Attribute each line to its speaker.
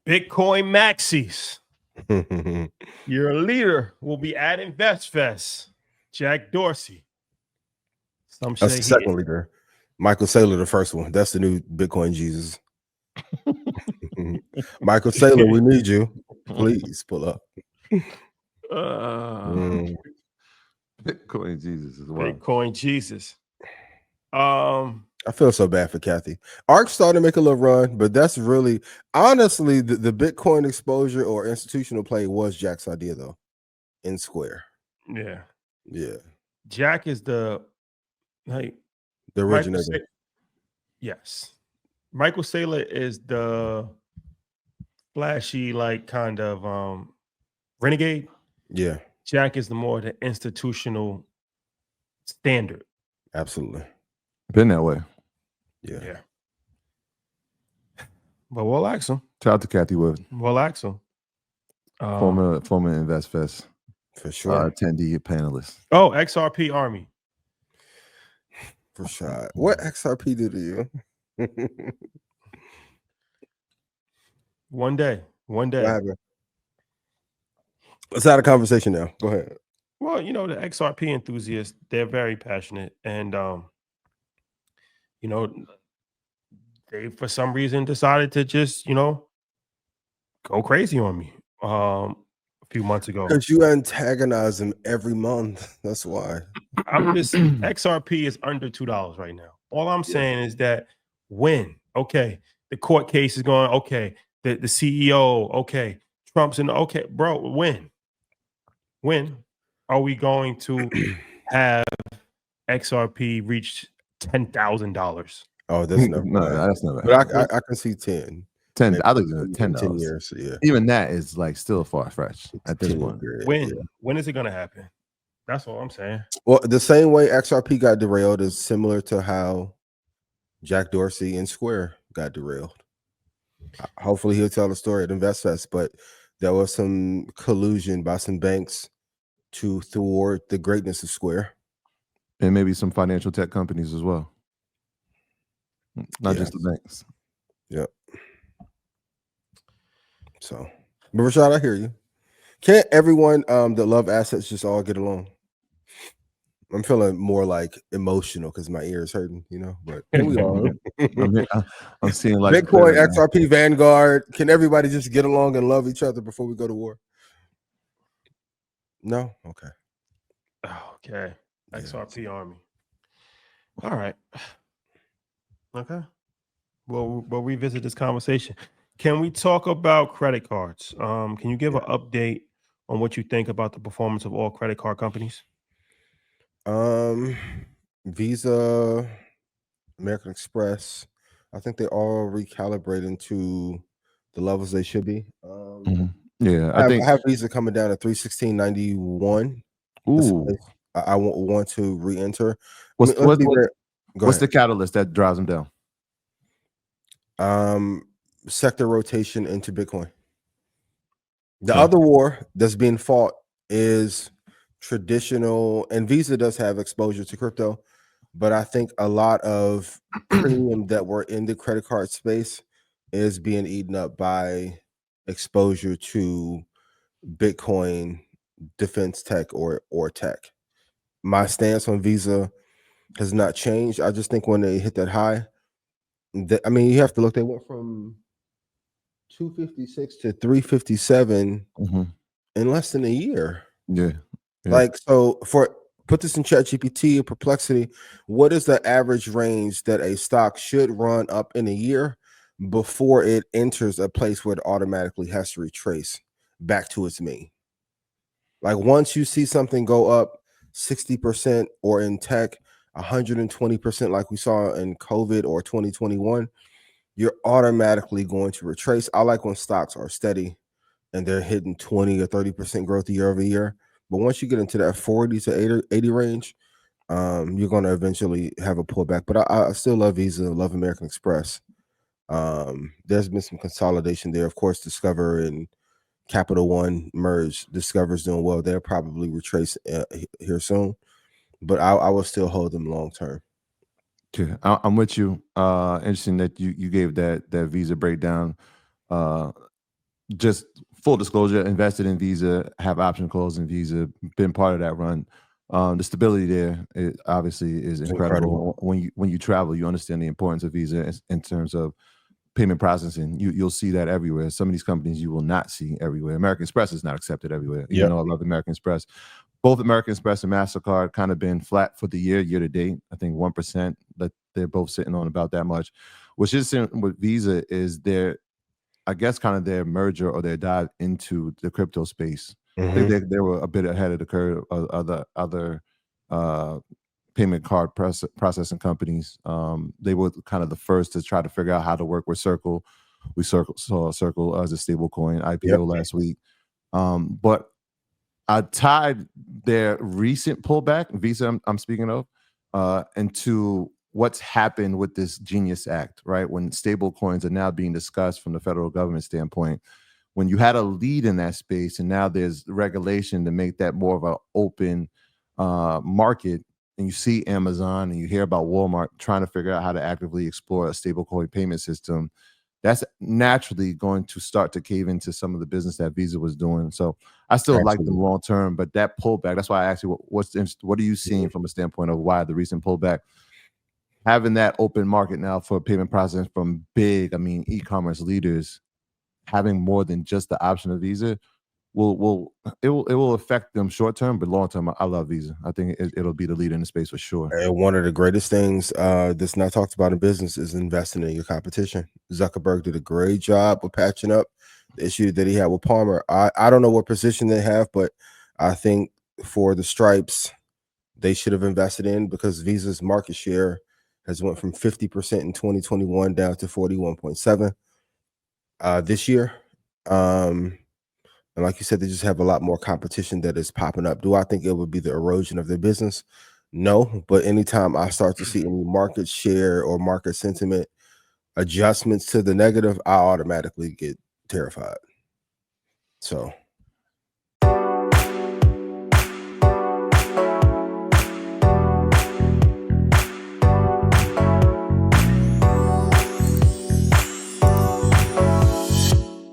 Speaker 1: Bitcoin maxis. Your leader will be at InvestFest. Jack Dorsey. Some
Speaker 2: That's
Speaker 1: say
Speaker 2: the second leader. Michael Saylor, the first one. That's the new Bitcoin Jesus. Michael Saylor, we need you. Please pull up.
Speaker 3: Bitcoin Jesus as well.
Speaker 1: Bitcoin Jesus.
Speaker 2: I feel so bad for Kathy. ARK started to make a little run, but that's really, honestly, the Bitcoin exposure or institutional play was Jack's idea, though, in Square.
Speaker 1: Yeah.
Speaker 2: Yeah.
Speaker 1: Jack is the
Speaker 2: originator.
Speaker 1: Yes. Michael Saylor is the flashy, kind of renegade.
Speaker 2: Yeah.
Speaker 1: Jack is the institutional standard.
Speaker 2: Absolutely.
Speaker 3: Been that way.
Speaker 2: Yeah.
Speaker 1: But we'll ask him.
Speaker 3: Shout out to Kathy Wood.
Speaker 1: We'll ask him.
Speaker 3: Former InvestFest.
Speaker 2: For sure.
Speaker 3: Attendee panelist.
Speaker 1: Oh, XRP Army.
Speaker 2: For sure. What XRP do to you?
Speaker 1: One day.
Speaker 2: Let's have a conversation now. Go ahead.
Speaker 1: Well, the XRP enthusiasts, they're very passionate. And, they, for some reason, decided to just, go crazy on me a few months ago.
Speaker 2: Because you antagonize them every month. That's why.
Speaker 1: I'm just, XRP is under $2 right now. All I'm saying is that when, okay, the court case is going, okay, the CEO, okay, Trump's in, okay, bro, when are we going to have XRP reach $10,000?
Speaker 2: Oh, that's never
Speaker 3: that's never.
Speaker 2: But I can see 10.
Speaker 3: 10. I think $10.
Speaker 2: 10 years. Yeah.
Speaker 3: Even that is still far fetched at this point.
Speaker 1: When is it going to happen? That's all I'm saying.
Speaker 2: Well, the same way XRP got derailed is similar to how Jack Dorsey and Square got derailed. Hopefully he'll tell the story at InvestFest, but there was some collusion by some banks to thwart the greatness of Square.
Speaker 3: And maybe some financial tech companies as well. Not just the banks.
Speaker 2: Yep. So, but Rashad, I hear you. Can't everyone that love assets just all get along? I'm feeling more emotional because my ear is hurting, but here we are.
Speaker 3: I'm seeing
Speaker 2: Bitcoin, XRP, Vanguard. Can everybody just get along and love each other before we go to war? No? Okay.
Speaker 1: Okay. XRP Army. All right. Okay. We'll revisit this conversation. Can we talk about credit cards? Can you give an update on what you think about the performance of all credit card companies?
Speaker 2: Visa, American Express, I think they're all recalibrating to the levels they should be.
Speaker 3: Yeah,
Speaker 2: I have Visa coming down at 316.91.
Speaker 3: Ooh,
Speaker 2: I want to re-enter.
Speaker 3: What's the catalyst that drives them
Speaker 2: down? Sector rotation into Bitcoin. The other war that's being fought is traditional, and Visa does have exposure to crypto, but I think a lot of premium that were in the credit card space is being eaten up by exposure to Bitcoin, defense tech, or tech. My stance on Visa has not changed. I just think when they hit that high, you have to look, they went from 256 to 357 in less than a year.
Speaker 3: Yeah.
Speaker 2: So put this in ChatGPT or Perplexity, what is the average range that a stock should run up in a year before it enters a place where it automatically has to retrace back to its mean? Once you see something go up 60% or in tech 120% like we saw in COVID or 2021, you're automatically going to retrace. I like when stocks are steady and they're hitting 20 or 30% growth year over year. But once you get into that 40 to 80 range, you're going to eventually have a pullback. But I still love Visa, love American Express. There's been some consolidation there. Of course, Discover and Capital One merged. Discover's doing well. They'll probably retrace here soon. But I will still hold them long term.
Speaker 3: Yeah, I'm with you. Interesting that you gave that Visa breakdown. just full disclosure, invested in Visa, have option calls in Visa, been part of that run. The stability there obviously is incredible. When you travel, you understand the importance of Visa in terms of payment processing. You'll see that everywhere. Some of these companies you will not see everywhere. American Express is not accepted everywhere, even though I love American Express. Both American Express and MasterCard kind of been flat for the year to date. I think 1%, that they're both sitting on about that much. What's interesting with Visa is I guess kind of their merger or their dive into the crypto space. I think they were a bit ahead of the curve of other payment card processing companies. They were kind of the first to try to figure out how to work with Circle. We saw Circle as a stable coin IPO last week. But I tied their recent pullback, Visa I'm speaking of, into what's happened with this Genius Act, right? When stable coins are now being discussed from the federal government standpoint, when you had a lead in that space and now there's regulation to make that more of an open market, and you see Amazon and you hear about Walmart trying to figure out how to actively explore a stablecoin payment system, that's naturally going to start to cave into some of the business that Visa was doing. So I still like them long term, but that pullback, that's why I asked you, what are you seeing from a standpoint of why the recent pullback? Having that open market now for payment processing from big, e-commerce leaders, having more than just the option of Visa will affect them short term, but long term, I love Visa. I think it'll be the leader in the space for sure.
Speaker 2: And one of the greatest things that's not talked about in business is investing in your competition. Zuckerberg did a great job of patching up the issue that he had with Palmer. I don't know what position they have, but I think for the Stripes, they should have invested in, because Visa's market share has went from 50% in 2021 down to 41.7 this year. And like you said, they just have a lot more competition that is popping up. Do I think it would be the erosion of their business? No, but anytime I start to see any market share or market sentiment adjustments to the negative, I automatically get terrified. So